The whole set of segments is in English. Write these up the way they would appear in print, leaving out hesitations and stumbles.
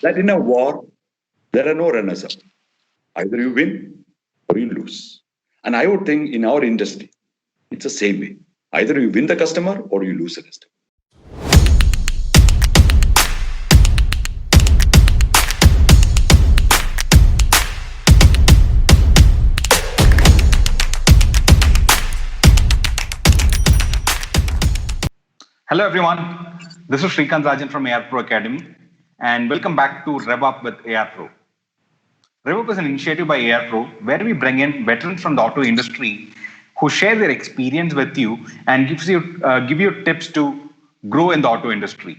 that in a war, there are no runners up. Either you win or you lose. And I would think in our industry, it's the same way. Either you win the customer or you lose the customer. Hello everyone, this is Srikanth Rajan from ARPRO Academy and welcome back to REVV UP with ARPRO. REVV UP is an initiative by ARPRO where we bring in veterans from the auto industry who share their experience with you and give you tips to grow in the auto industry.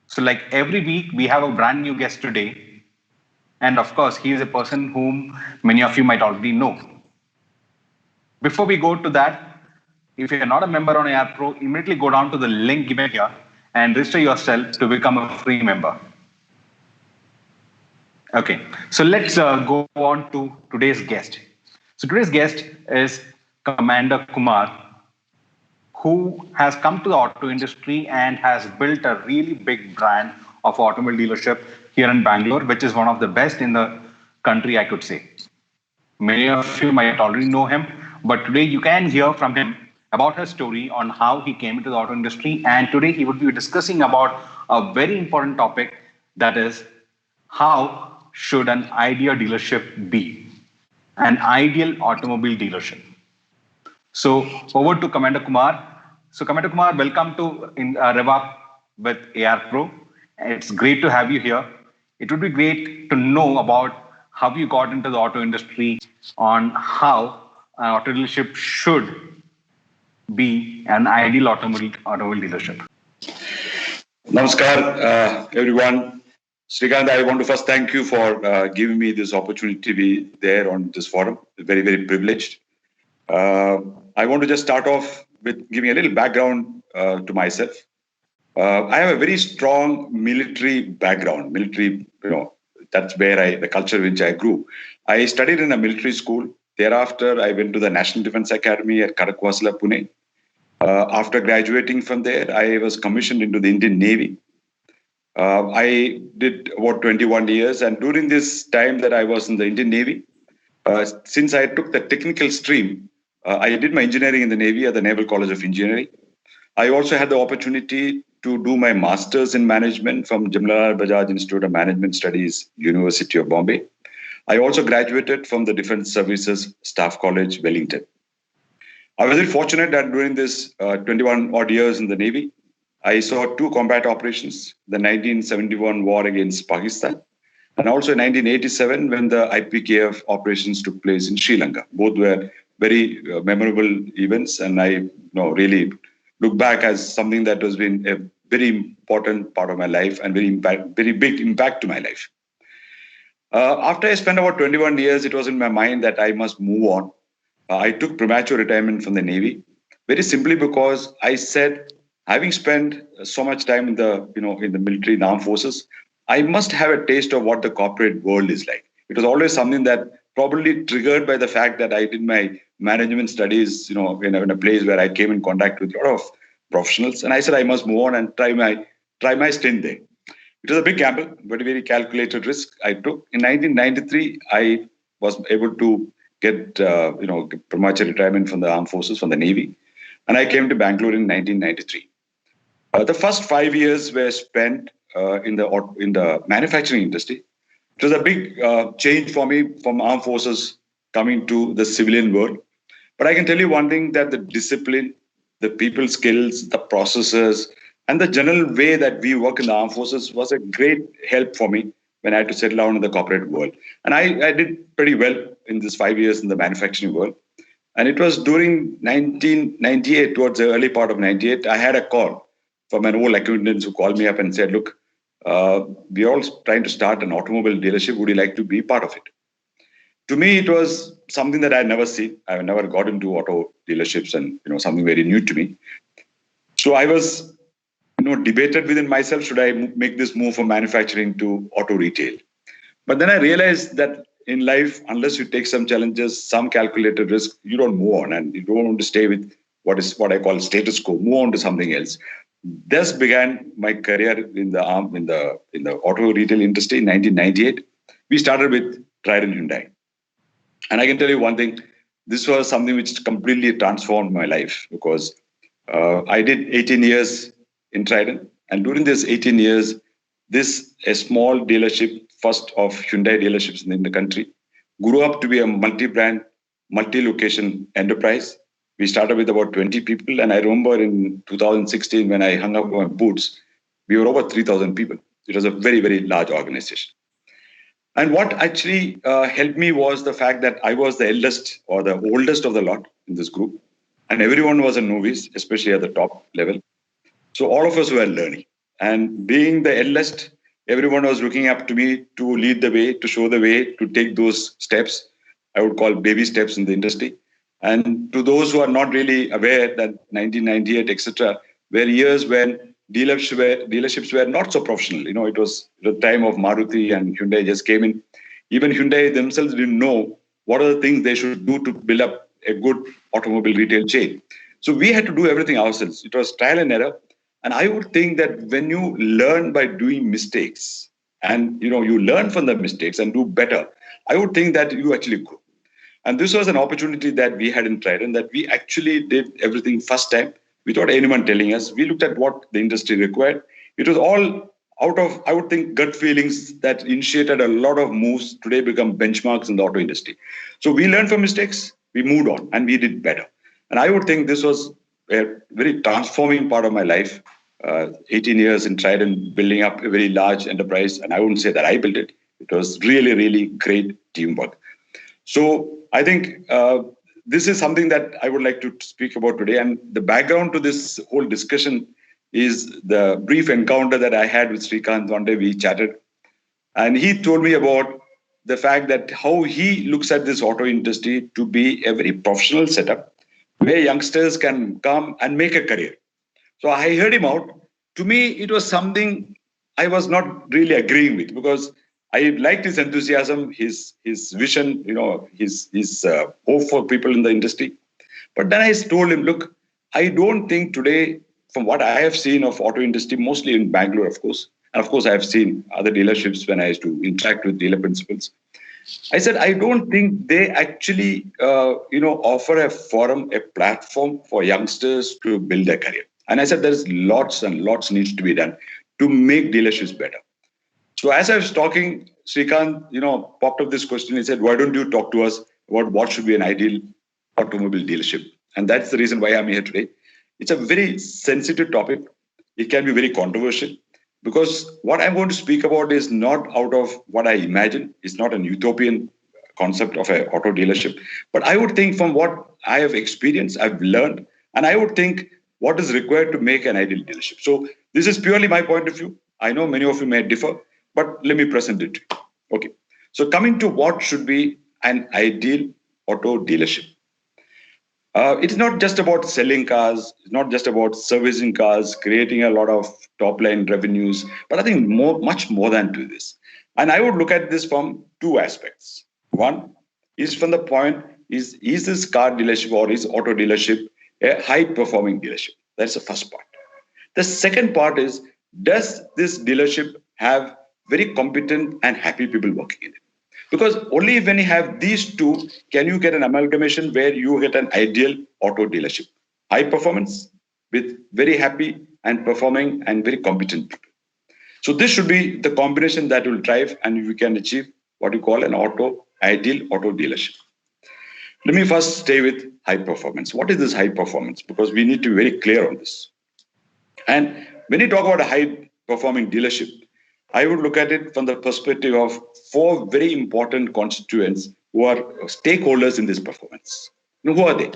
So like every week we have a brand new guest today, and of course he is a person whom many of you might already know. Before we go to that, if you're not a member on ARPRO, immediately go down to the link given here and register yourself to become a free member. Okay, so let's go on to today's guest. So today's guest is Commander Kumar, who has come to the auto industry and has built a really big brand of automobile dealership here in Bangalore, which is one of the best in the country, I could say. Many of you might already know him, but today you can hear from him about her story on how he came into the auto industry. And today he would be discussing about a very important topic, that is, how should an ideal dealership be? An ideal automobile dealership. So over to Commander Kumar. So Commander Kumar, welcome to REVV UP with ARPRO. It's great to have you here. It would be great to know about how you got into the auto industry, on how an auto dealership should be an ideal automobile dealership. Namaskar, everyone. Srikanth, I want to first thank you for giving me this opportunity to be there on this forum. Very, very privileged. I want to just start off with giving a little background to myself. I have a very strong military background. Military, that's where the culture which I grew. I studied in a military school. Thereafter, I went to the National Defence Academy at Karakwasla, Pune. After graduating from there, I was commissioned into the Indian Navy. I did about 21 years. And during this time that I was in the Indian Navy, since I took the technical stream, I did my engineering in the Navy at the Naval College of Engineering. I also had the opportunity to do my master's in management from Jamnalal Bajaj Institute of Management Studies, University of Bombay. I also graduated from the Defence Services Staff College, Wellington. I was very fortunate that during this 21 odd years in the Navy, I saw two combat operations, the 1971 war against Pakistan, and also in 1987 when the IPKF operations took place in Sri Lanka. Both were very memorable events, and I really look back as something that has been a very important part of my life and very big impact to my life. After I spent about 21 years, it was in my mind that I must move on. I took premature retirement from the Navy, very simply because I said, having spent so much time in the military and armed forces, I must have a taste of what the corporate world is like. It was always something that probably triggered by the fact that I did my management studies, in a place where I came in contact with a lot of professionals, and I said I must move on and try my stint there. It was a big gamble, but a very calculated risk I took. In 1993, I was able to get premature retirement from the armed forces, from the Navy, and I came to Bangalore in 1993. The first 5 years were spent in the manufacturing industry. It was a big change for me from armed forces coming to the civilian world. But I can tell you one thing, that the discipline, the people skills, the processes, and the general way that we work in the armed forces was a great help for me when I had to settle down in the corporate world. And I did pretty well in these 5 years in the manufacturing world. And it was during 1998, towards the early part of 98, I had a call from an old acquaintance who called me up and said, look, we're all trying to start an automobile dealership. Would you like to be part of it? To me, it was something that I had never seen. I had never got into auto dealerships, and something very new to me. So I was debated within myself, should I make this move from manufacturing to auto retail? But then I realized that in life, unless you take some challenges, some calculated risk, you don't move on, and you don't want to stay with what I call status quo, move on to something else. Thus began my career in the auto retail industry in 1998. We started with Trident Hyundai. And I can tell you one thing, this was something which completely transformed my life because I did 18 years in Trident. And during this 18 years, this a small dealership, first of Hyundai dealerships in the country, grew up to be a multi-brand, multi-location enterprise. We started with about 20 people. And I remember in 2016, when I hung up my boots, we were over 3,000 people. It was a very, very large organization. And what actually helped me was the fact that I was the eldest or the oldest of the lot in this group. And everyone was a novice, especially at the top level. So all of us were learning. And being the eldest, everyone was looking up to me to lead the way, to show the way, to take those steps. I would call baby steps in the industry. And to those who are not really aware that 1998, etc., were years when dealerships were not so professional. You know, it was the time of Maruti and Hyundai just came in. Even Hyundai themselves didn't know what are the things they should do to build up a good automobile retail chain. So we had to do everything ourselves. It was trial and error. And I would think that when you learn by doing mistakes and you learn from the mistakes and do better, I would think that you actually grow. And this was an opportunity that we had in Trident, that we actually did everything first time without anyone telling us. We looked at what the industry required. It was all out of, I would think, gut feelings that initiated a lot of moves today become benchmarks in the auto industry. So we learned from mistakes, we moved on, and we did better. And I would think this was a very transforming part of my life. 18 years in Trident, building up a very large enterprise. And I wouldn't say that I built it. It was really, really great teamwork. So I think this is something that I would like to speak about today. And the background to this whole discussion is the brief encounter that I had with Srikanth. One day we chatted, and he told me about the fact that how he looks at this auto industry to be a very professional setup where youngsters can come and make a career. So I heard him out. To me, it was something I was not really agreeing with because I liked his enthusiasm, his vision, his hope for people in the industry. But then I told him, look, I don't think today, from what I have seen of auto industry, mostly in Bangalore, of course, and of course I have seen other dealerships when I used to interact with dealer principals. I said, I don't think they actually, offer a forum, a platform for youngsters to build their career. And I said, there's lots and lots needs to be done to make dealerships better. So as I was talking, Srikanth, popped up this question. He said, why don't you talk to us about what should be an ideal automobile dealership? And that's the reason why I'm here today. It's a very sensitive topic. It can be very controversial because what I'm going to speak about is not out of what I imagine. It's not an utopian concept of an auto dealership. But I would think from what I have experienced, I've learned, and I would think what is required to make an ideal dealership. So this is purely my point of view. I know many of you may differ, but let me present it to you. Okay. So coming to what should be an ideal auto dealership. It's not just about selling cars. It's not just about servicing cars, creating a lot of top line revenues, but I think much more than to this. And I would look at this from two aspects. One is from the point, is this car dealership or is auto dealership a high performing dealership? That's the first part. The second part is, does this dealership have very competent and happy people working in it? Because only when you have these two, can you get an amalgamation where you get an ideal auto dealership. High performance with very happy and performing and very competent people. So this should be the combination that will drive and we can achieve what you call an ideal auto dealership. Let me first stay with high performance. What is this high performance? Because we need to be very clear on this. And when you talk about a high performing dealership, I would look at it from the perspective of four very important constituents who are stakeholders in this performance. Now, who are they?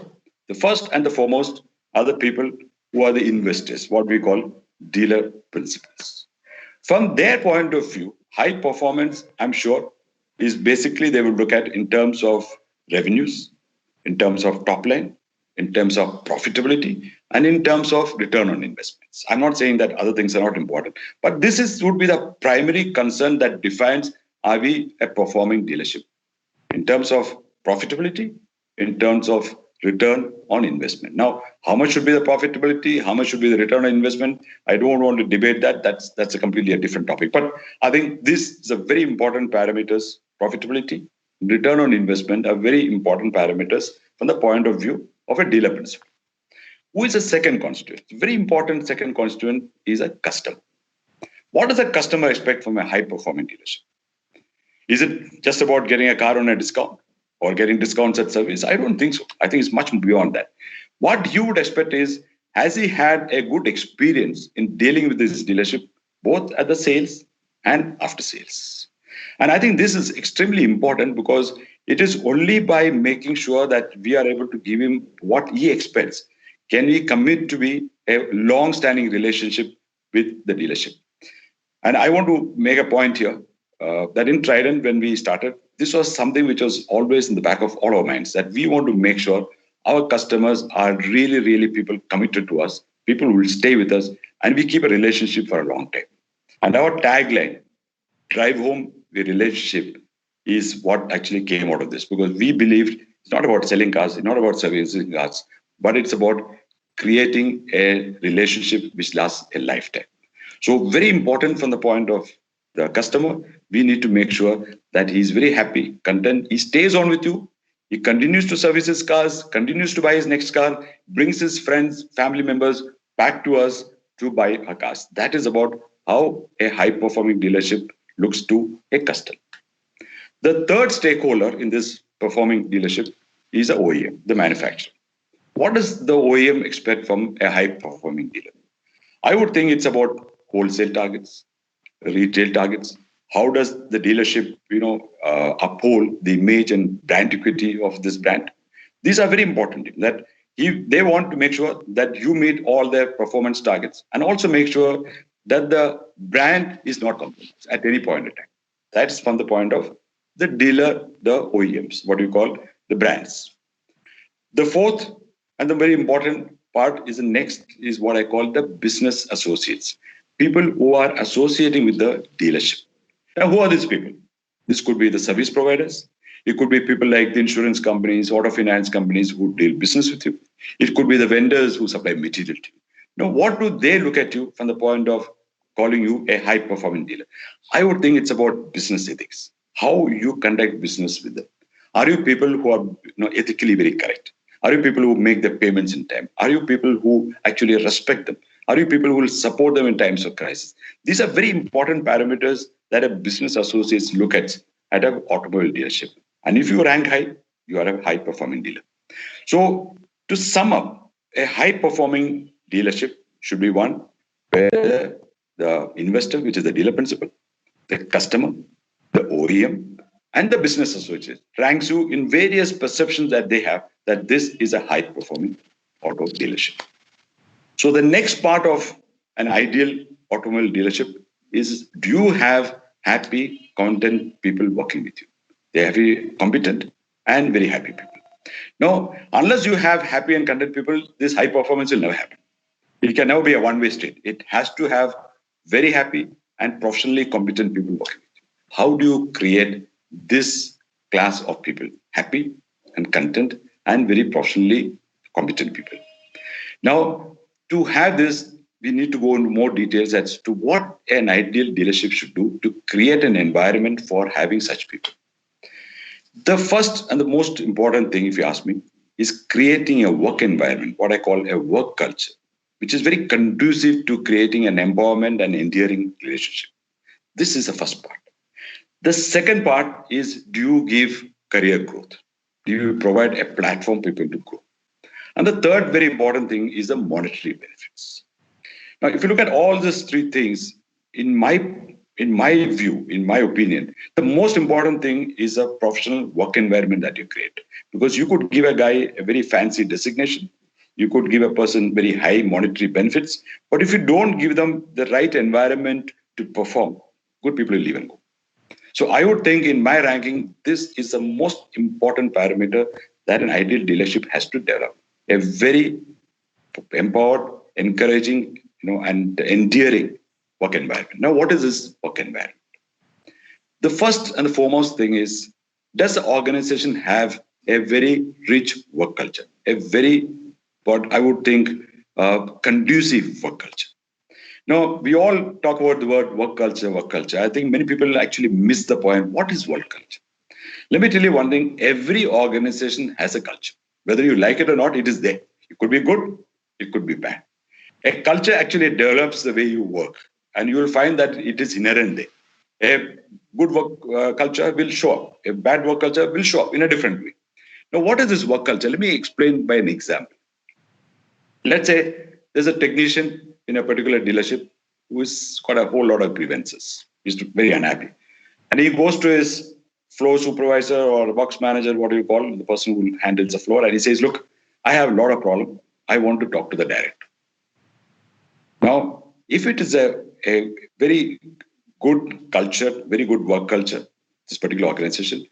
The first and the foremost are the people who are the investors, what we call dealer principals. From their point of view, high performance, I'm sure, is basically they will look at in terms of revenues, in terms of top line, in terms of profitability, and in terms of return on investments. I'm not saying that other things are not important, but this would be the primary concern that defines, are we a performing dealership? In terms of profitability, in terms of return on investment. Now, how much should be the profitability? How much should be the return on investment? I don't want to debate that. That's a completely a different topic. But I think this is a very important parameters. Profitability, return on investment are very important parameters from the point of view of a dealer principal. Who is a second constituent? Very important second constituent is a customer. What does a customer expect from a high-performing dealership? Is it just about getting a car on a discount or getting discounts at service? I don't think so. I think it's much beyond that. What you would expect is, has he had a good experience in dealing with this dealership, both at the sales and after sales? And I think this is extremely important because it is only by making sure that we are able to give him what he expects can we commit to be a long-standing relationship with the dealership. And I want to make a point here that in Trident, when we started, this was something which was always in the back of all our minds, that we want to make sure our customers are really, really people committed to us, people who will stay with us, and we keep a relationship for a long time. And our tagline, drive home the relationship, is what actually came out of this, because we believed it's not about selling cars, it's not about servicing cars, but it's about creating a relationship which lasts a lifetime. So very important from the point of the customer, we need to make sure that he's very happy, content, he stays on with you, he continues to service his cars, continues to buy his next car, brings his friends, family members back to us to buy our cars. That is about how a high-performing dealership looks to a customer. The third stakeholder in this performing dealership is the OEM, the manufacturer. What does the OEM expect from a high-performing dealer? I would think it's about wholesale targets, retail targets. How does the dealership, uphold the image and brand equity of this brand? These are very important. That they want to make sure that you meet all their performance targets and also make sure that the brand is not compromised at any point in time. That's from the point of the dealer, the OEMs, what you call the brands. The fourth and the very important part is the next is what I call the business associates, people who are associating with the dealership. Now, who are these people? This could be the service providers. It could be people like the insurance companies, auto finance companies who deal business with you. It could be the vendors who supply material to you. Now, what do they look at you from the point of calling you a high-performing dealer? I would think it's about business ethics, how you conduct business with them. Are you people who are ethically very correct? Are you people who make the payments in time? Are you people who actually respect them? Are you people who will support them in times of crisis? These are very important parameters that a business associates look at an automobile dealership. And if you rank high, you are a high-performing dealer. So to sum up, a high-performing dealership should be one where the investor, which is the dealer principal, the customer, the OEM, and the business associate ranks you in various perceptions that they have that this is a high-performing auto dealership. So the next part of an ideal automobile dealership is, do you have happy, content people working with you? They are very competent and very happy people. Now, unless you have happy and content people, this high performance will never happen. It can never be a one-way street. It has to have very happy and professionally competent people working with you. How do you create this class of people? Happy and content and very professionally competent people. Now, to have this, we need to go into more details as to what an ideal dealership should do to create an environment for having such people. The first and the most important thing, if you ask me, is creating a work environment, what I call a work culture, which is very conducive to creating an empowerment and endearing relationship. This is the first part. The second part is, do you give career growth? Do you provide a platform for people to grow? And the third very important thing is the monetary benefits. Now, if you look at all these three things, in my view, in my opinion, the most important thing is a professional work environment that you create. Because you could give a guy a very fancy designation, you could give a person very high monetary benefits, but if you don't give them the right environment to perform, good people will leave and go. So I would think in my ranking, this is the most important parameter that an ideal dealership has to develop. A very empowered, encouraging, and endearing work environment. Now, what is this work environment? The first and the foremost thing is, does the organization have a very rich work culture, a very, what I would think, conducive work culture. Now, we all talk about the word work culture, work culture. I think many people actually miss the point. What is work culture? Let me tell you one thing. Every organization has a culture. Whether you like it or not, it is there. It could be good, it could be bad. A culture actually develops the way you work, and you will find that it is inherent there. A good work culture will show up. A bad work culture will show up in a different way. Now, what is this work culture? Let me explain by an example. Let's say there's a technician in a particular dealership who's got a whole lot of grievances. He's very unhappy. And he goes to his floor supervisor or box manager, what do you call the person who handles the floor, and he says, look, I have a lot of problem. I want to talk to the director. Now, if it is a very good culture, very good work culture, this particular organization,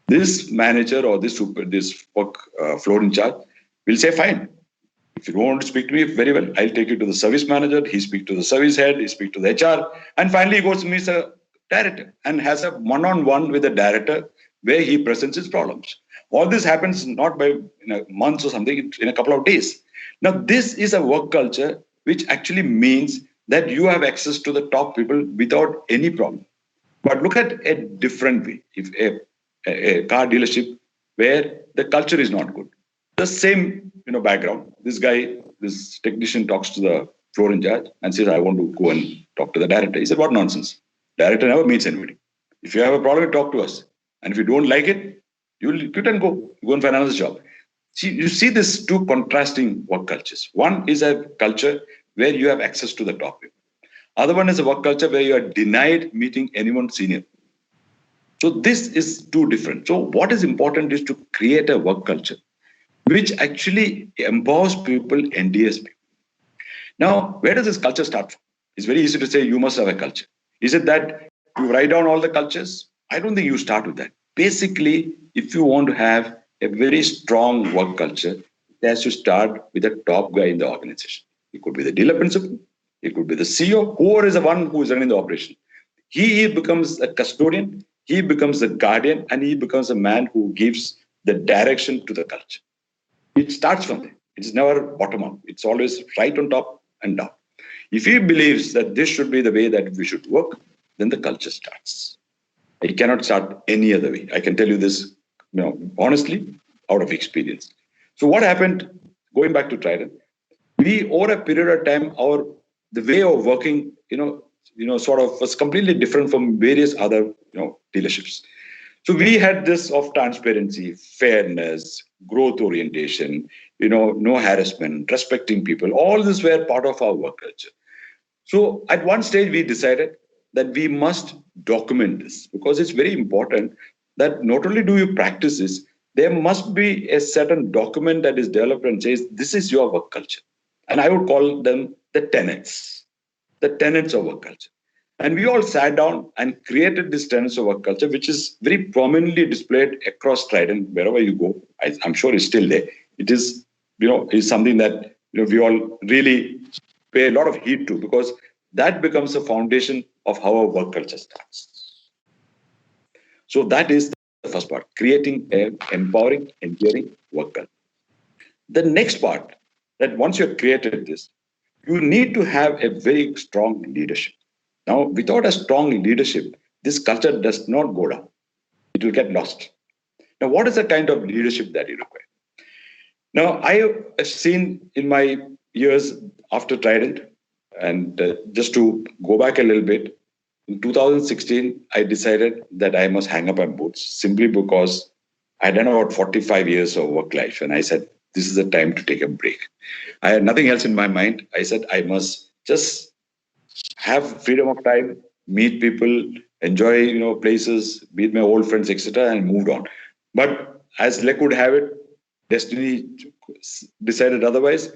this manager or this work floor in charge will say, fine, if you don't want to speak to me, very well, I'll take you to the service manager. He speaks to the service head, he speaks to the HR, and finally he goes to meet the director and has a one-on-one with the director where he presents his problems. All this happens not by months or something, in a couple of days. Now, this is a work culture which actually means that you have access to the top people without any problem. But look at a different way. If a car dealership where the culture is not good, the same background, this technician talks to the floor in charge and says, I want to go and talk to the director. He said, what nonsense? Director never meets anybody. If you have a problem, talk to us. And if you don't like it, you'll quit and go and find another job. See, you see these two contrasting work cultures. One is a culture where you have access to the top people. Other one is a work culture where you are denied meeting anyone senior. So this is two different. So what is important is to create a work culture which actually empowers people, endears people. Now, where does this culture start from? It's very easy to say you must have a culture. Is it that you write down all the cultures? I don't think you start with that. Basically, if you want to have a very strong work culture, it has to start with the top guy in the organization. It could be the dealer principal, it could be the CEO, whoever is the one who is running the operation. He becomes a custodian, he becomes a guardian, and he becomes a man who gives the direction to the culture. It starts from there. It's never bottom up. It's always right on top and down. If he believes that this should be the way that we should work, then the culture starts. It cannot start any other way. I can tell you this, honestly, out of experience. So what happened, going back to Trident, we, over a period of time, the way of working, sort of was completely different from various other, dealerships. So we had this of transparency, fairness, growth orientation, no harassment, respecting people. All this were part of our work culture. So at one stage, we decided that we must document this because it's very important that not only do you practice this, there must be a certain document that is developed and says, this is your work culture. And I would call them the tenets of work culture. And we all sat down and created this tenets of work culture, which is very prominently displayed across Trident, wherever you go. I'm sure it's still there. It is, is something that we all really pay a lot of heed to because that becomes the foundation of how our work culture starts. So that is the first part, creating an empowering, enduring work culture. The next part, that once you've created this, you need to have a very strong leadership. Now, without a strong leadership, this culture does not go down. It will get lost. Now, what is the kind of leadership that you require? Now, I have seen in my years after Trident, and just to go back a little bit, in 2016, I decided that I must hang up my boots simply because I had done about 45 years of work life. And I said, this is the time to take a break. I had nothing else in my mind. I said, I must just have freedom of time, meet people, enjoy, places, meet my old friends, etc., and moved on. But as luck would have it, destiny decided otherwise.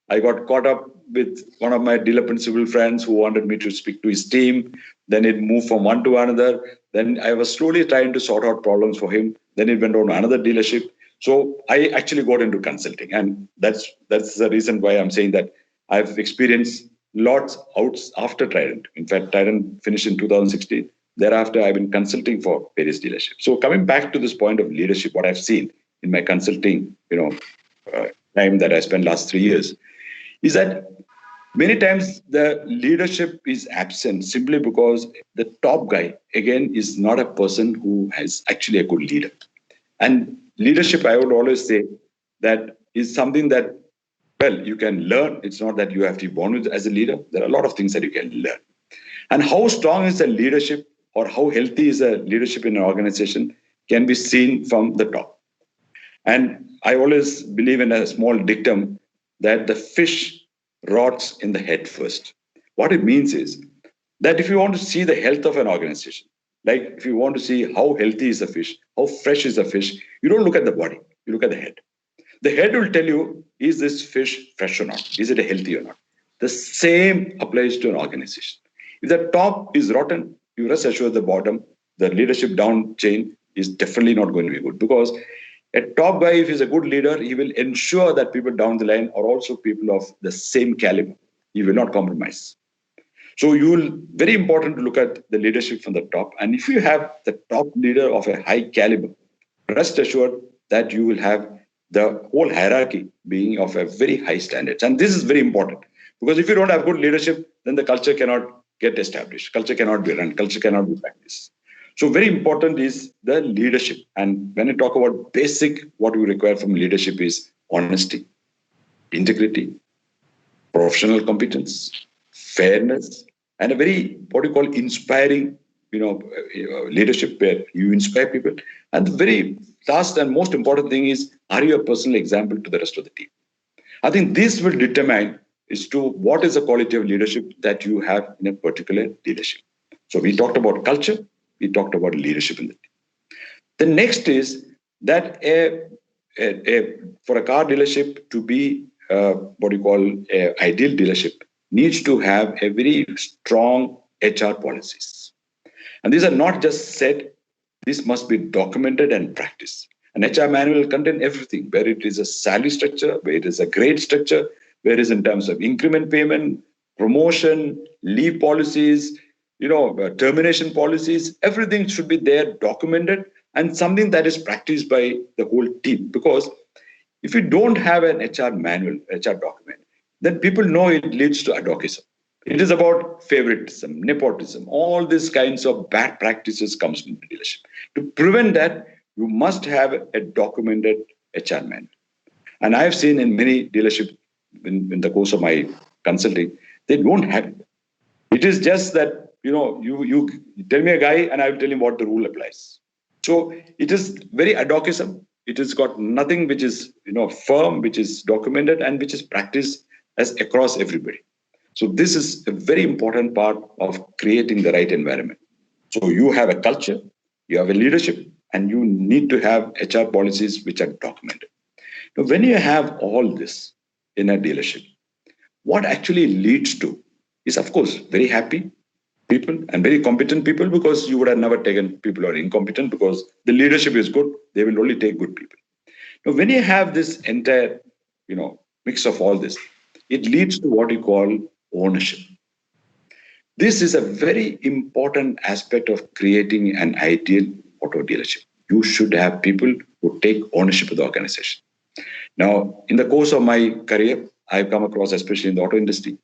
I got caught up with one of my dealer principal friends who wanted me to speak to his team. Then it moved from one to another. Then I was slowly trying to sort out problems for him. Then it went on to another dealership. So I actually got into consulting. And that's the reason why I'm saying that I've experienced lots outs after Trident. In fact, Trident finished in 2016. Thereafter, I've been consulting for various dealerships. So coming back to this point of leadership, what I've seen in my consulting, time that I spent last 3 years, is that many times the leadership is absent simply because the top guy, again, is not a person who is actually a good leader. And leadership, I would always say, that is something that, well, you can learn. It's not that you have to be born with as a leader. There are a lot of things that you can learn. And how strong is the leadership or how healthy is the leadership in an organization can be seen from the top. And I always believe in a small dictum that the fish rots in the head first. What it means is that if you want to see the health of an organization, like if you want to see how healthy is the fish, how fresh is the fish, you don't look at the body, you look at the head. The head will tell you, is this fish fresh or not? Is it healthy or not? The same applies to an organization. If the top is rotten, you rest assured the bottom, the leadership down chain is definitely not going to be good, because a top guy, if he's a good leader, he will ensure that people down the line are also people of the same caliber. He will not compromise. So very important to look at the leadership from the top. And if you have the top leader of a high caliber, rest assured that you will have the whole hierarchy being of a very high standards. And this is very important, because if you don't have good leadership, then the culture cannot get established. Culture cannot be run. Culture cannot be practiced. So very important is the leadership. And when I talk about basic, what we require from leadership is honesty, integrity, professional competence, fairness, and a very, what you call, inspiring, leadership where you inspire people. And the very last and most important thing is, are you a personal example to the rest of the team? I think this will determine as to what is the quality of leadership that you have in a particular leadership. So we talked about culture, we talked about leadership in the team. The next is that for a car dealership to be what you call a ideal dealership needs to have a very strong HR policies. And these are not just said, this must be documented and practiced. An HR manual will contain everything, where it is a salary structure, where it is a grade structure, where it is in terms of increment payment, promotion, leave policies, termination policies. Everything should be there, documented, and something that is practiced by the whole team. Because if you don't have an HR manual, HR document, then people know it leads to advocacy. It is about favoritism, nepotism, all these kinds of bad practices comes from the dealership. To prevent that, you must have a documented HR manual. And I have seen in many dealerships in the course of my consulting, they don't have it. It is just that, you tell me a guy and I will tell him what the rule applies. So it is very ad hocism. It has got nothing which is, firm, which is documented and which is practiced as across everybody. So this is a very important part of creating the right environment. So you have a culture, you have a leadership, and you need to have HR policies which are documented. Now, when you have all this in a dealership, what actually leads to is, of course, very happy people and very competent people, because you would have never taken people who are incompetent, because the leadership is good. They will only take good people. Now, when you have this entire, mix of all this, it leads to what you call ownership. This is a very important aspect of creating an ideal auto dealership. You should have people who take ownership of the organization. Now, in the course of my career, I've come across, especially in the auto industry,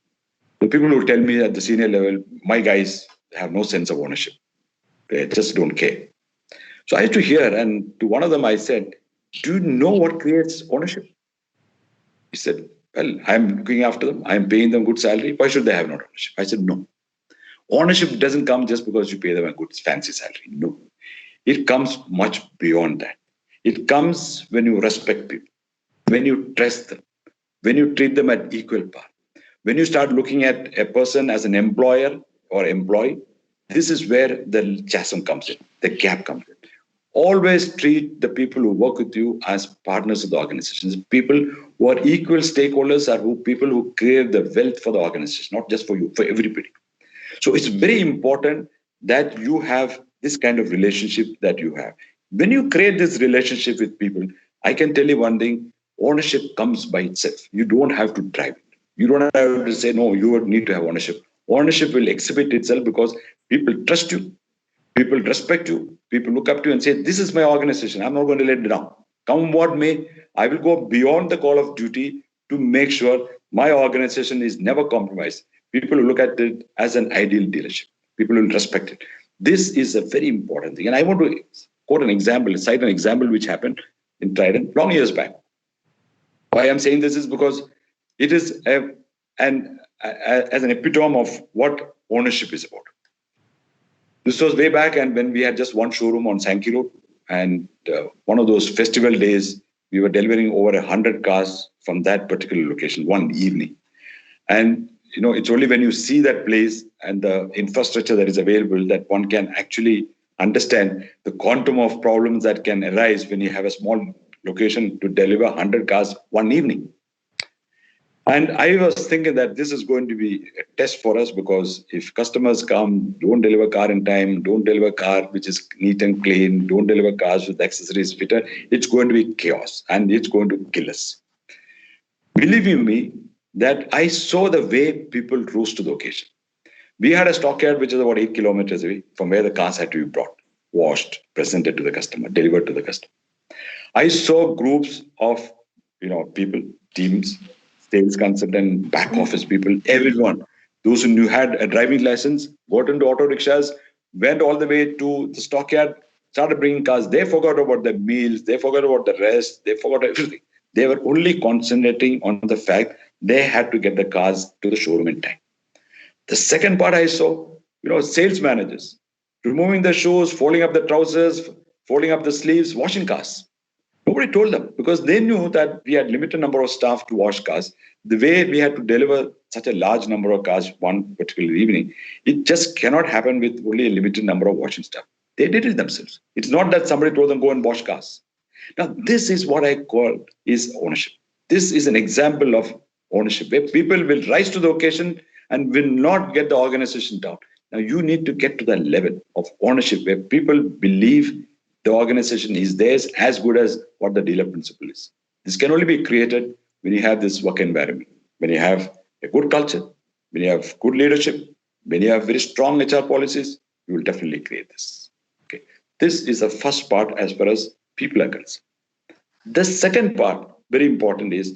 the people who tell me at the senior level, my guys have no sense of ownership. They just don't care. So I had to hear, and to one of them I said, do you know what creates ownership? He said, well, I'm looking after them. I'm paying them good salary. Why should they have no ownership? I said, no. Ownership doesn't come just because you pay them a good fancy salary. No. It comes much beyond that. It comes when you respect people, when you trust them, when you treat them at equal par. When you start looking at a person as an employer or employee, this is where the chasm comes in, the gap comes in. Always treat the people who work with you as partners of the organization. People who are equal stakeholders are people who create the wealth for the organization, not just for you, for everybody. So it's very important that you have this kind of relationship that you have. When you create this relationship with people, I can tell you one thing, ownership comes by itself. You don't have to drive it. You don't have to say, no, you need to have ownership. Ownership will exhibit itself because people trust you, people respect you, people look up to you and say, this is my organization, I'm not going to let it down. Come what may, I will go beyond the call of duty to make sure my organization is never compromised. People will look at it as an ideal dealership. People will respect it. This is a very important thing. And I want to cite an example which happened in Trident long years back. Why I'm saying this is because it is as an epitome of what ownership is about. This was way back, and when we had just one showroom on Sankey Road, and one of those festival days, we were delivering over 100 cars from that particular location one evening. And it's only when you see that place and the infrastructure that is available that one can actually understand the quantum of problems that can arise when you have a small location to deliver 100 cars one evening. And I was thinking that this is going to be a test for us, because if customers come, don't deliver car in time, don't deliver car which is neat and clean, don't deliver cars with accessories fitted, it's going to be chaos and it's going to kill us. Believe you me, that I saw the way people rose to the occasion. We had a stockyard which is about 8 kilometers away from where the cars had to be brought, washed, presented to the customer, delivered to the customer. I saw groups of people, teams, sales consultant, back office people, everyone. Those who had a driving license got into auto rickshaws, went all the way to the stockyard, started bringing cars. They forgot about the meals, they forgot about the rest, they forgot everything. They were only concentrating on the fact they had to get the cars to the showroom in time. The second part I saw, sales managers removing the shoes, folding up the trousers, folding up the sleeves, washing cars. Nobody told them, because they knew that we had limited number of staff to wash cars. The way we had to deliver such a large number of cars one particular evening, it just cannot happen with only a limited number of washing staff. They did it themselves. It's not that somebody told them go and wash cars. Now, this is what I call is ownership. This is an example of ownership, where people will rise to the occasion and will not get the organization down. Now, you need to get to that level of ownership where people believe the organization is theirs as good as what the dealer principle is. This can only be created when you have this work environment, when you have a good culture, when you have good leadership, when you have very strong HR policies, you will definitely create this. Okay. This is the first part as far as people are concerned. The second part, very important, is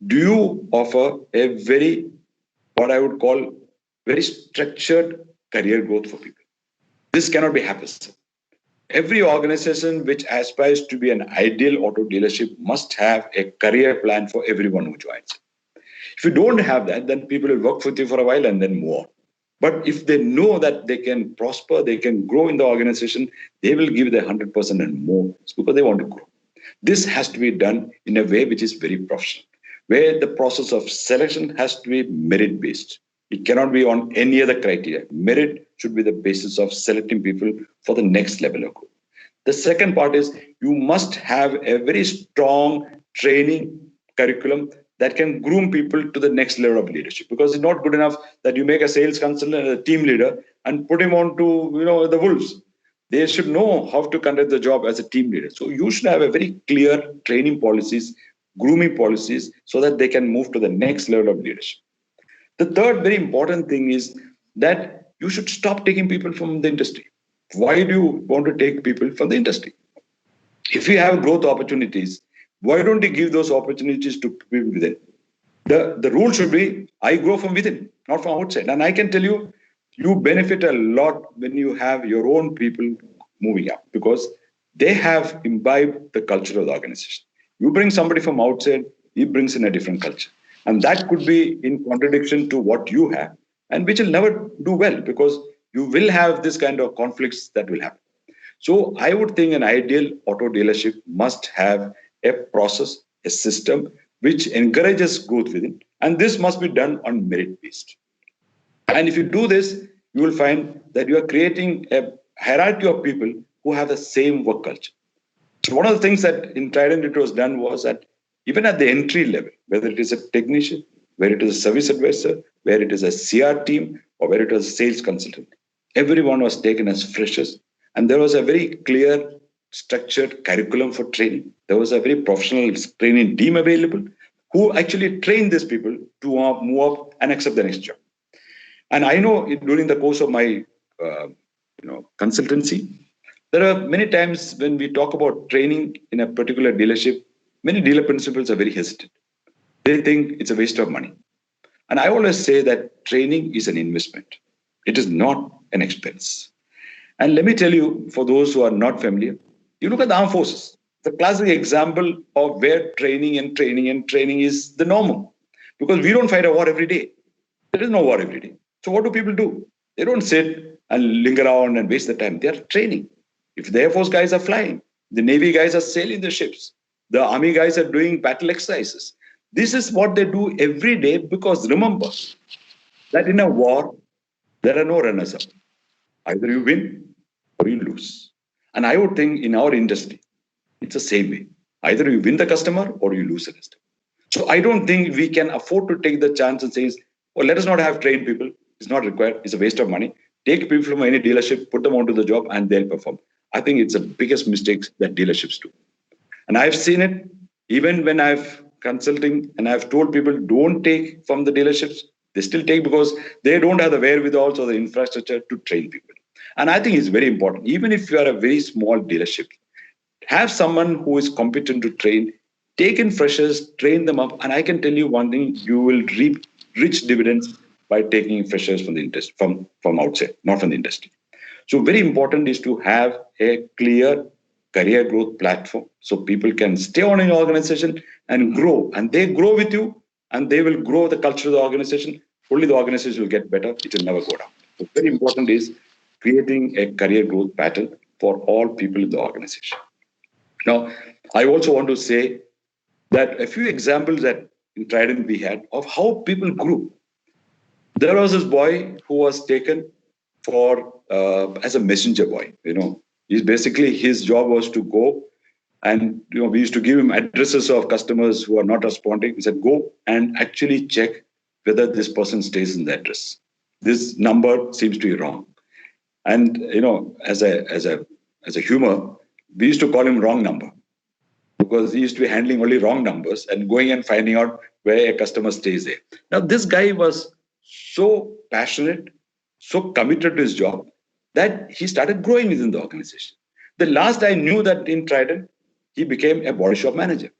do you offer a very, what I would call, very structured career growth for people? This cannot be haphazard. Every organization which aspires to be an ideal auto dealership must have a career plan for everyone who joins. If you don't have that, then people will work with you for a while and then move on. But if they know that they can prosper, they can grow in the organization, they will give their 100% and more. It's because they want to grow. This has to be done in a way which is very professional, where the process of selection has to be merit-based. It cannot be on any other criteria. Merit should be the basis of selecting people for the next level of growth. The second part is you must have a very strong training curriculum that can groom people to the next level of leadership. Because it's not good enough that you make a sales consultant a team leader and put him on to the wolves. They should know how to conduct the job as a team leader. So you should have a very clear training policies, grooming policies, so that they can move to the next level of leadership. The third very important thing is that you should stop taking people from the industry. Why do you want to take people from the industry? If you have growth opportunities, why don't you give those opportunities to people within? The rule should be, I grow from within, not from outside. And I can tell you, you benefit a lot when you have your own people moving up, because they have imbibed the culture of the organization. You bring somebody from outside, he brings in a different culture. And that could be in contradiction to what you have, and which will never do well, because you will have this kind of conflicts that will happen. So I would think an ideal auto dealership must have a process, a system which encourages growth within. And this must be done on merit-based. And if you do this, you will find that you are creating a hierarchy of people who have the same work culture. So one of the things that in Trident it was done was that even at the entry level, whether it is a technician, whether it is a service advisor, where it is a CR team, or where it was a sales consultant, everyone was taken as freshers. And there was a very clear, structured curriculum for training. There was a very professional training team available who actually trained these people to move up and accept the next job. And I know during the course of my consultancy, There are many times when we talk about training in a particular dealership, many dealer principals are very hesitant. They think it's a waste of money. And I always say that training is an investment. It is not an expense. And let me tell you, for those who are not familiar, you look at the armed forces. The classic example of where training is the normal. Because we don't fight a war every day. There is no war every day. So what do people do? They don't sit and linger around and waste the time. They are training. If the Air Force guys are flying, the Navy guys are sailing the ships, the Army guys are doing battle exercises. This is what they do every day because remember that in a war, there are no runners up. Either you win or you lose. And I would think in our industry, it's the same way. Either you win the customer or you lose the customer. So I don't think we can afford to take the chance and say, well, let us not have trained people. It's not required. It's a waste of money. Take people from any dealership, put them onto the job, and they'll perform. I think it's the biggest mistakes that dealerships do. And I've seen it even when I've consulting and I've told people don't take from the dealerships. They still take because they don't have the wherewithal or the infrastructure to train people. And I think it's very important. Even if you are a very small dealership, have someone who is competent to train, take in freshers, train them up. And I can tell you one thing, you will reap rich dividends by taking freshers from the industry, from outside, not from the industry. So very important is to have a clear career growth platform so people can stay on in an organization and grow. And they grow with you and they will grow the culture of the organization. Only the organization will get better. It will never go down. So very important is creating a career growth pattern for all people in the organization. Now, I also want to say that a few examples that in Trident we had of how people grew. There was this boy who was taken for as a messenger boy. He's basically his job was to go and we used to give him addresses of customers who are not responding. We said go and actually check whether this person stays in the address. This number seems to be wrong. And as a humor, we used to call him wrong number because he used to be handling only wrong numbers and going and finding out where a customer stays there. Now this guy was so passionate, so committed to his job that he started growing within the organization. The last I knew that in Trident, he became a body shop manager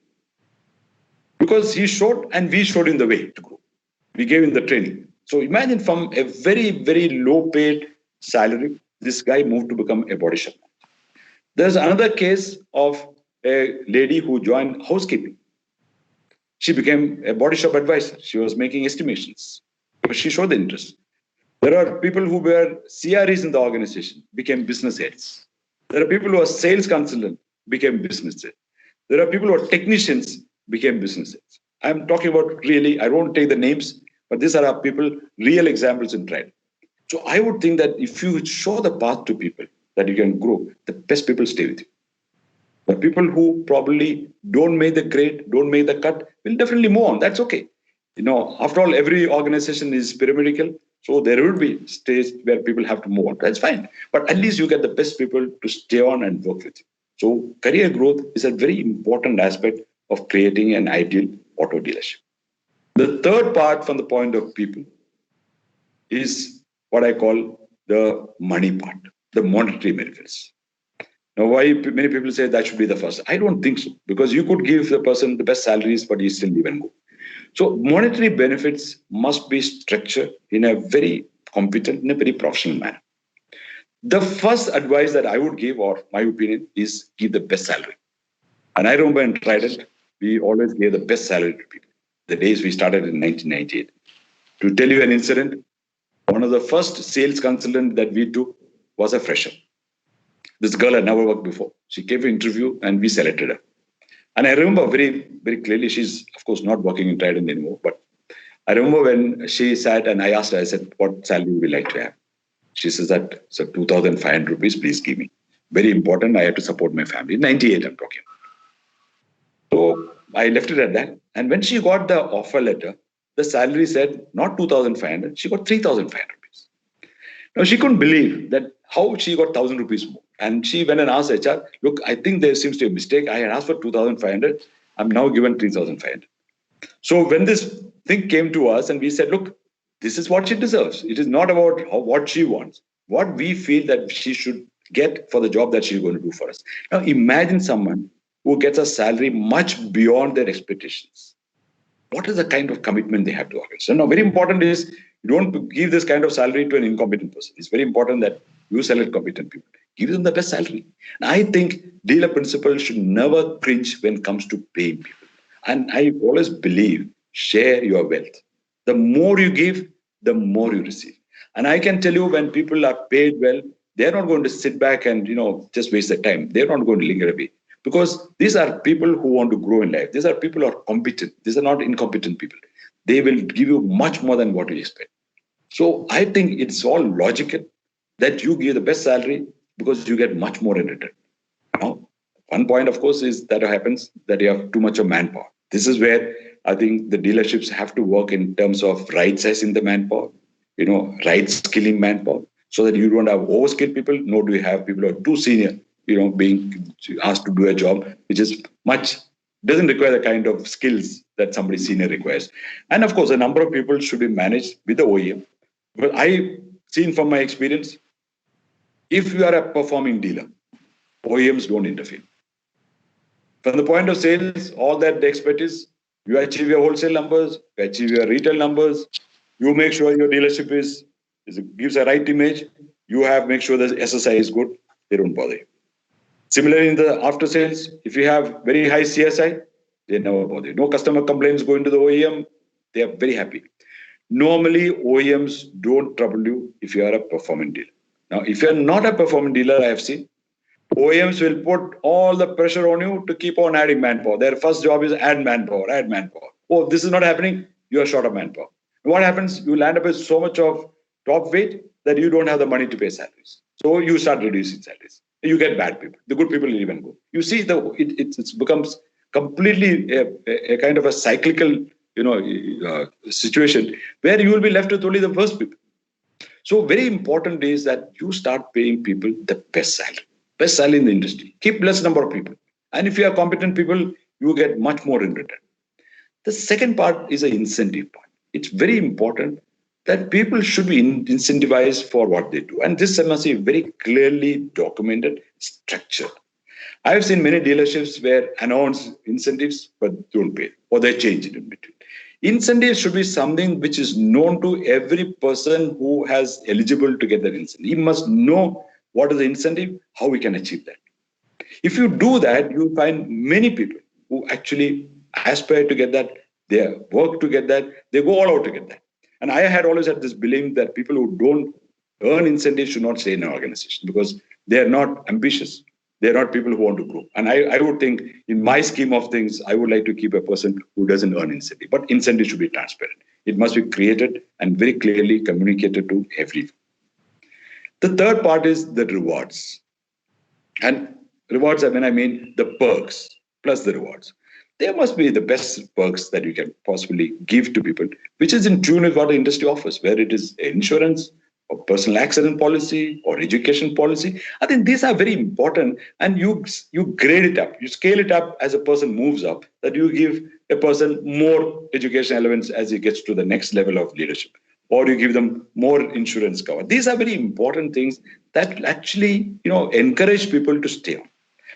because he showed and we showed him the way to grow. We gave him the training. So imagine from a very, very low paid salary, this guy moved to become a body shop manager. There's another case of a lady who joined housekeeping. She became a body shop advisor. She was making estimations because she showed the interest. There are people who were CREs in the organization, became business heads. There are people who are sales consultants, became business heads. There are people who are technicians, became business heads. I'm talking about really, I won't take the names, but these are our people, real examples in Trident. So I would think that if you show the path to people that you can grow, the best people stay with you. The people who probably don't make the grade, don't make the cut, will definitely move on. That's okay. After all, every organization is pyramidal. So there will be stages where people have to move on. That's fine. But at least you get the best people to stay on and work with you. So career growth is a very important aspect of creating an ideal auto dealership. The third part from the point of people is what I call the money part, the monetary benefits. Now, why many people say that should be the first? I don't think so, because you could give the person the best salaries, but he still leave and go. So monetary benefits must be structured in a very competent, in a very professional manner. The first advice that I would give, or my opinion, is give the best salary. And I remember in Trident, we always gave the best salary to people. The days we started in 1998. To tell you an incident, one of the first sales consultants that we took was a fresher. This girl had never worked before. She came for interview and we selected her. And I remember very, very clearly, she's of course not working in Trident anymore, but I remember when she sat and I asked her, I said, what salary would you like to have? She says that, so 2,500 rupees, please give me. Very important, I had to support my family. 98, I'm talking. So I left it at that. And when she got the offer letter, the salary said not 2,500, she got 3,500 rupees. Now she couldn't believe that how she got 1,000 rupees more. And she went and asked HR, look, I think there seems to be a mistake. I had asked for 2,500. I'm now given 3,500. So when this thing came to us and we said, look, this is what she deserves. It is not about what she wants. What we feel that she should get for the job that she's going to do for us. Now, imagine someone who gets a salary much beyond their expectations. What is the kind of commitment they have to organize? Now, very important is you don't give this kind of salary to an incompetent person. It's very important that you select competent people. Give them the best salary. And I think dealer principles should never cringe when it comes to paying people. And I always believe share your wealth. The more you give, the more you receive. And I can tell you when people are paid well, they're not going to sit back and just waste their time. They're not going to linger away. Because these are people who want to grow in life. These are people who are competent. These are not incompetent people. They will give you much more than what you expect. So I think it's all logical that you give the best salary because you get much more in return. Now, one point, of course, is that happens that you have too much of manpower. This is where I think the dealerships have to work in terms of right sizing the manpower, right skilling manpower, so that you don't have overskilled people, nor do you have people who are too senior, being asked to do a job which is doesn't require the kind of skills that somebody senior requires. And of course, a number of people should be managed with the OEM. But I've seen from my experience, if you are a performing dealer, OEMs don't interfere. From the point of sales, all that they expect is you achieve your wholesale numbers, you achieve your retail numbers, you make sure your dealership gives a right image, make sure the SSI is good, they don't bother you. Similarly, in the after sales, if you have very high CSI, they never bother you. No customer complaints going to the OEM, they are very happy. Normally, OEMs don't trouble you if you are a performing dealer. Now, if you're not a performing dealer, I have seen, OEMs will put all the pressure on you to keep on adding manpower. Their first job is add manpower, add manpower. Oh, this is not happening, you are short of manpower. What happens? You land up with so much of top weight that you don't have the money to pay salaries. So you start reducing salaries. You get bad people. The good people will even go. You see, it becomes completely a kind of a cyclical situation where you will be left with only the worst people. So very important is that you start paying people the best salary in the industry. Keep less number of people. And if you are competent people, you get much more in return. The second part is an incentive part. It's very important that people should be incentivized for what they do. And this must be very clearly documented, structured. I have seen many dealerships where announce incentives, but don't pay, or they change it in between. Incentives should be something which is known to every person who has eligible to get that incentive. He must know what is the incentive, how we can achieve that. If you do that, you find many people who actually aspire to get that, they work to get that, they go all out to get that. And I had always had this belief that people who don't earn incentives should not stay in an organization because they are not ambitious. They're not people who want to grow. And I would think in my scheme of things, I would like to keep a person who doesn't earn incentive. But incentive should be transparent. It must be created and very clearly communicated to everyone. The third part is the rewards. And rewards, I mean the perks plus the rewards. There must be the best perks that you can possibly give to people, which is in tune with what the industry offers, whether it is insurance or personal accident policy or education policy. I think these are very important, and you grade it up, you scale it up as a person moves up, that you give a person more education elements as he gets to the next level of leadership, or you give them more insurance cover. These are very important things that actually encourage people to stay on.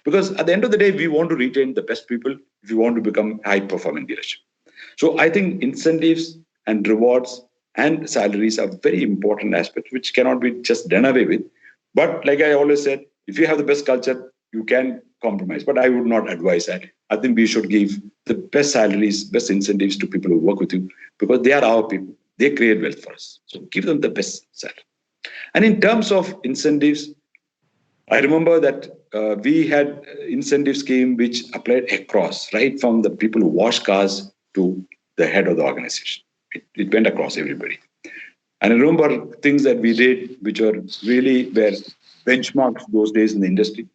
Because at the end of the day, we want to retain the best people if we want to become high-performing leadership. So I think incentives and rewards and salaries are very important aspects, which cannot be just done away with. But like I always said, if you have the best culture, you can compromise. But I would not advise that. I think we should give the best salaries, best incentives to people who work with you because they are our people. They create wealth for us. So give them the best salary. And in terms of incentives, I remember that we had incentive scheme which applied across, right from the people who wash cars to the head of the organization. It went across everybody. And I remember things that we did which were benchmarks those days in the industry.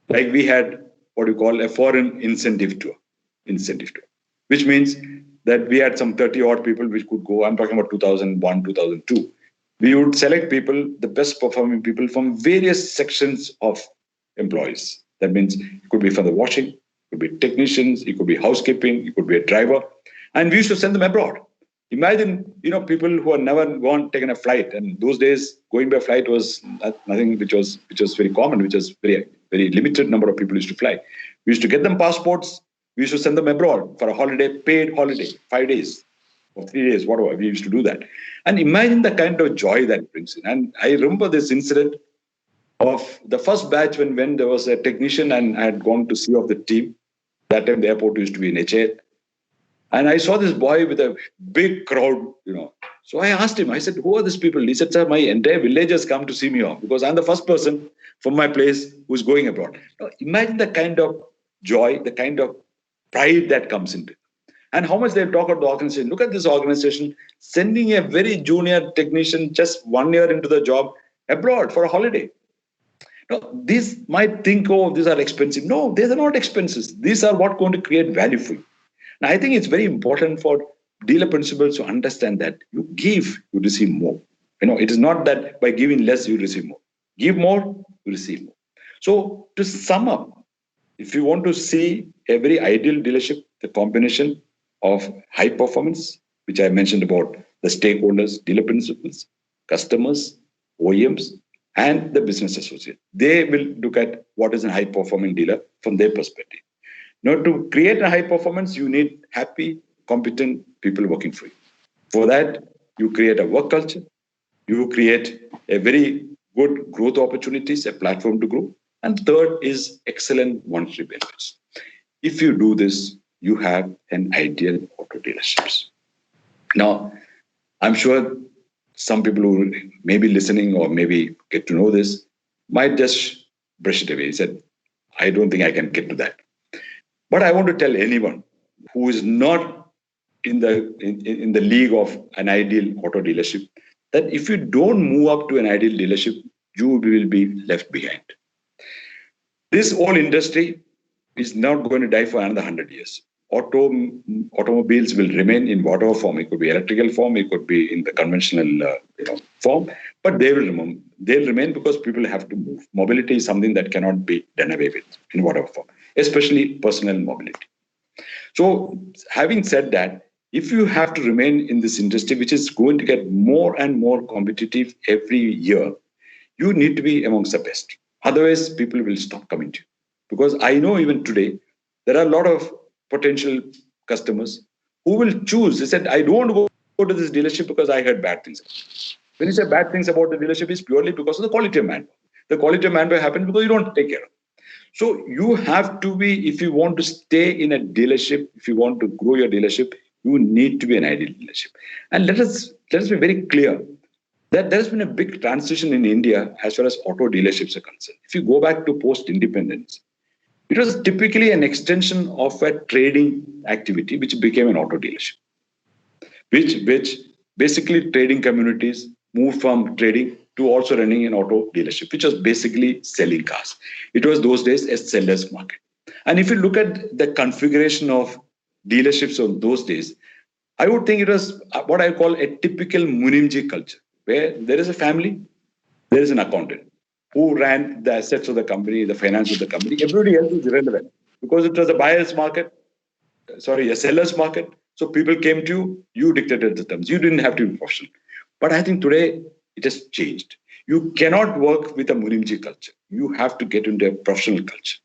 Like we had what we call a foreign incentive tour, which means that we had some 30 odd people which could go. I'm talking about 2001, 2002. We would select people, the best performing people from various sections of employees. That means it could be from the washing, it could be technicians, it could be housekeeping, it could be a driver. And we used to send them abroad. Imagine, people who have never taken a flight, and those days going by flight was nothing which was very common, which was very very limited number of people used to fly. We used to get them passports. We used to send them abroad for a holiday, paid holiday, 5 days or 3 days, whatever. We used to do that, and imagine the kind of joy that brings in. And I remember this incident of the first batch when there was a technician and I had gone to see of the team. That time the airport used to be in HA. And I saw this boy with a big crowd. So I asked him, I said, who are these people? He said, sir, my entire village has come to see me off because I'm the first person from my place who's going abroad. Now, imagine the kind of joy, the kind of pride that comes into it. And how much they'll talk about the organization. Look at this organization sending a very junior technician just 1 year into the job abroad for a holiday. Now, these might think, oh, these are expensive. No, these are not expenses. These are what going to create value for you. Now, I think it's very important for dealer principals to understand that you give, you receive more. It is not that by giving less, you receive more. Give more, you receive more. So to sum up, if you want to see a very ideal dealership, the combination of high performance, which I mentioned about the stakeholders, dealer principals, customers, OEMs, and the business associate. They will look at what is a high performing dealer from their perspective. Now, to create a high performance, you need happy, competent people working for you. For that, you create a work culture. You create a very good growth opportunities, a platform to grow. And third is excellent monetary benefits. If you do this, you have an ideal auto dealerships. Now, I'm sure some people who may be listening or maybe get to know this might just brush it away. He said, I don't think I can get to that. But I want to tell anyone who is not in the league of an ideal auto dealership that if you don't move up to an ideal dealership, you will be left behind. This whole industry is not going to die for another 100 years. Automobiles will remain in whatever form. It could be electrical form, it could be in the conventional form, but they will remain. They'll remain because people have to move. Mobility is something that cannot be done away with in whatever form, especially personal mobility. So having said that, if you have to remain in this industry, which is going to get more and more competitive every year, you need to be amongst the best. Otherwise, people will stop coming to you. Because I know even today, there are a lot of potential customers who will choose. They said, I don't want to go to this dealership because I heard bad things. When you say bad things about the dealership, is purely because of the quality of manpower. The quality of manpower happens because you don't take care of it. So you have to be, if you want to stay in a dealership, if you want to grow your dealership, you need to be an ideal dealership. And let us be very clear that there has been a big transition in India as far as auto dealerships are concerned. If you go back to post-independence, it was typically an extension of a trading activity which became an auto dealership, which basically trading communities moved from trading to also running an auto dealership, which was basically selling cars. It was those days a seller's market. And if you look at the configuration of dealerships on those days, I would think it was what I call a typical Munimji culture, where there is a family, there is an accountant who ran the assets of the company, the finance of the company. Everybody else is irrelevant because it was a seller's market. So people came to you, you dictated the terms. You didn't have to be professional. But I think today it has changed. You cannot work with a Munimji culture. You have to get into a professional culture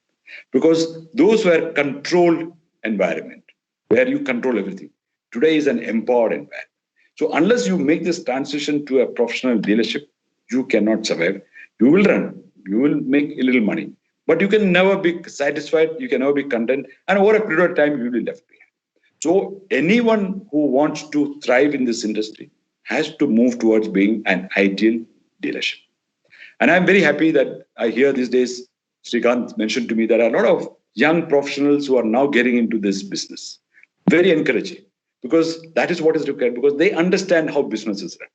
because those were controlled environment where you control everything. Today is an empowered environment. So unless you make this transition to a professional dealership, you cannot survive. You will run, you will make a little money, but you can never be satisfied. You can never be content. And over a period of time, you will be left behind. So anyone who wants to thrive in this industry has to move towards being an ideal dealership. And I'm very happy that I hear these days, Srikanth mentioned to me, there are a lot of young professionals who are now getting into this business. Very encouraging, because that is what is required, because they understand how business is run,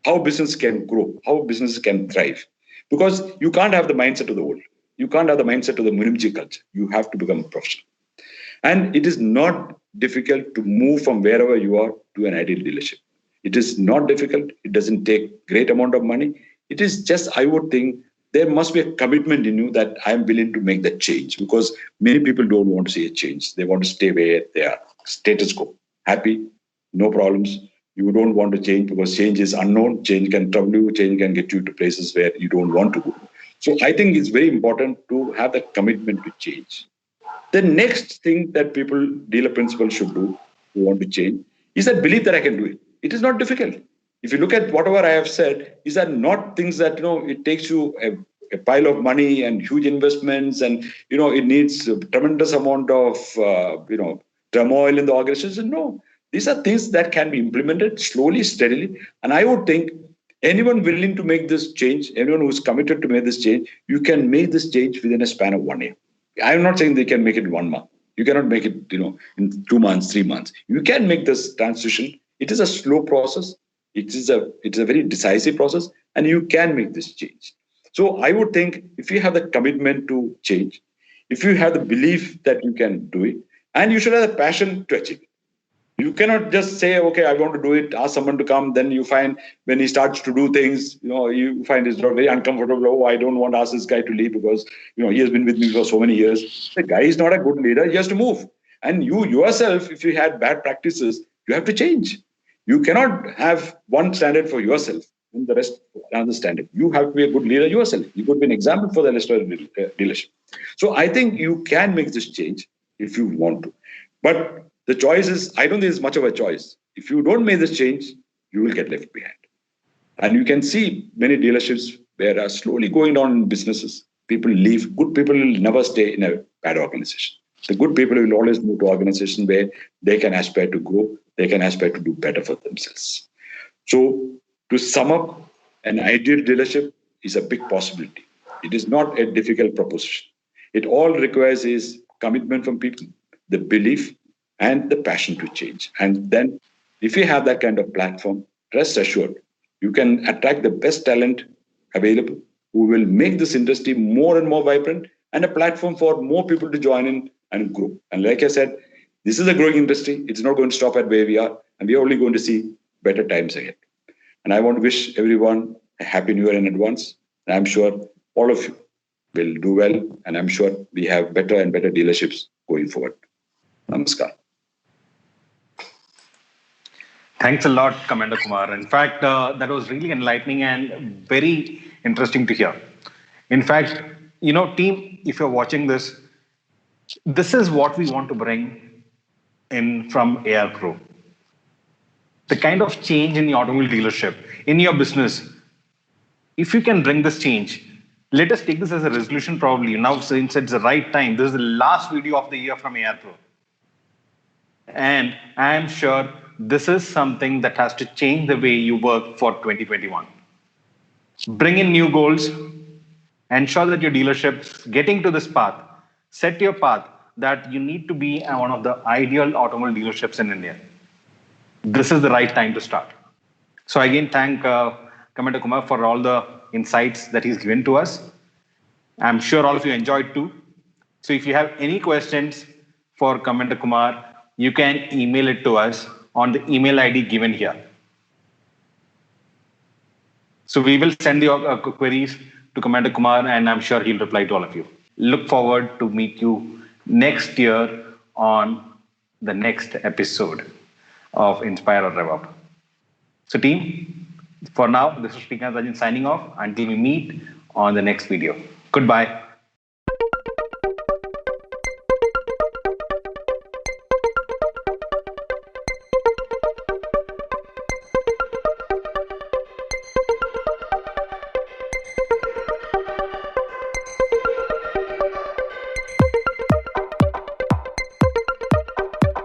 how business can grow, how business can thrive. Because you can't have the mindset of the old. You can't have the mindset of the Munimji culture. You have to become professional. And it is not difficult to move from wherever you are to an ideal dealership. It is not difficult. It doesn't take great amount of money. It is just, I would think, there must be a commitment in you that I am willing to make that change, because many people don't want to see a change. They want to stay where they are, status quo, happy, no problems. You don't want to change because change is unknown. Change can trouble you. Change can get you to places where you don't want to go. So I think it's very important to have the commitment to change. The next thing that people, dealer principals should do who want to change is that believe that I can do it. It is not difficult. If you look at whatever I have said, these are not things that, it takes you a pile of money and huge investments, and, it needs a tremendous amount of, turmoil in the organization. No, these are things that can be implemented slowly, steadily. And I would think anyone willing to make this change, anyone who's committed to make this change, you can make this change within a span of 1 year. I'm not saying they can make it in 1 month. You cannot make it, in 2 months, 3 months. You can make this transition. It is a slow process. It's a very decisive process, and you can make this change. So I would think if you have the commitment to change, if you have the belief that you can do it, and you should have the passion to achieve it. You cannot just say, okay, I want to do it, ask someone to come. Then you find when he starts to do things, you find it's not very uncomfortable. Oh, I don't want to ask this guy to leave because, he has been with me for so many years. The guy is not a good leader. He has to move. And you yourself, if you had bad practices, you have to change. You cannot have one standard for yourself and the rest another standard. You have to be a good leader yourself. You could be an example for the dealership. So I think you can make this change if you want to. But the choice is, I don't think it's much of a choice. If you don't make this change, you will get left behind. And you can see many dealerships where are slowly going down in businesses. People leave. Good people will never stay in a bad organization. The good people will always move to organizations where they can aspire to grow, they can aspire to do better for themselves. So to sum up, an ideal dealership is a big possibility. It is not a difficult proposition. It all requires is commitment from people, the belief, and the passion to change. And then if you have that kind of platform, rest assured, you can attract the best talent available who will make this industry more and more vibrant and a platform for more people to join in and grow. And like I said, this is a growing industry. It's not going to stop at where we are, and we are only going to see better times ahead. And I want to wish everyone a happy new year in advance. And I'm sure all of you will do well, and I'm sure we have better and better dealerships going forward. Namaskar. Thanks a lot, Commander Kumar. In fact, that was really enlightening and very interesting to hear. In fact, team, if you're watching this, this is what we want to bring in from ARPRO. The kind of change in the automobile dealership, in your business, if you can bring this change, let us take this as a resolution probably. Now, since it's the right time, this is the last video of the year from ARPRO. And I am sure this is something that has to change the way you work for 2021. Bring in new goals, ensure that your dealership's getting to this path, set your path that you need to be one of the ideal automobile dealerships in India. This is the right time to start. So again, thank Commander Kumar for all the insights that he's given to us. I'm sure all of you enjoyed too. So if you have any questions for Commander Kumar, you can email it to us on the email ID given here. So we will send your queries to Commander Kumar, and I'm sure he'll reply to all of you. Look forward to meet you next year on the next episode of Inspire or Rev Up. So team, for now, this is Srikanth Rajan signing off until we meet on the next video. Goodbye.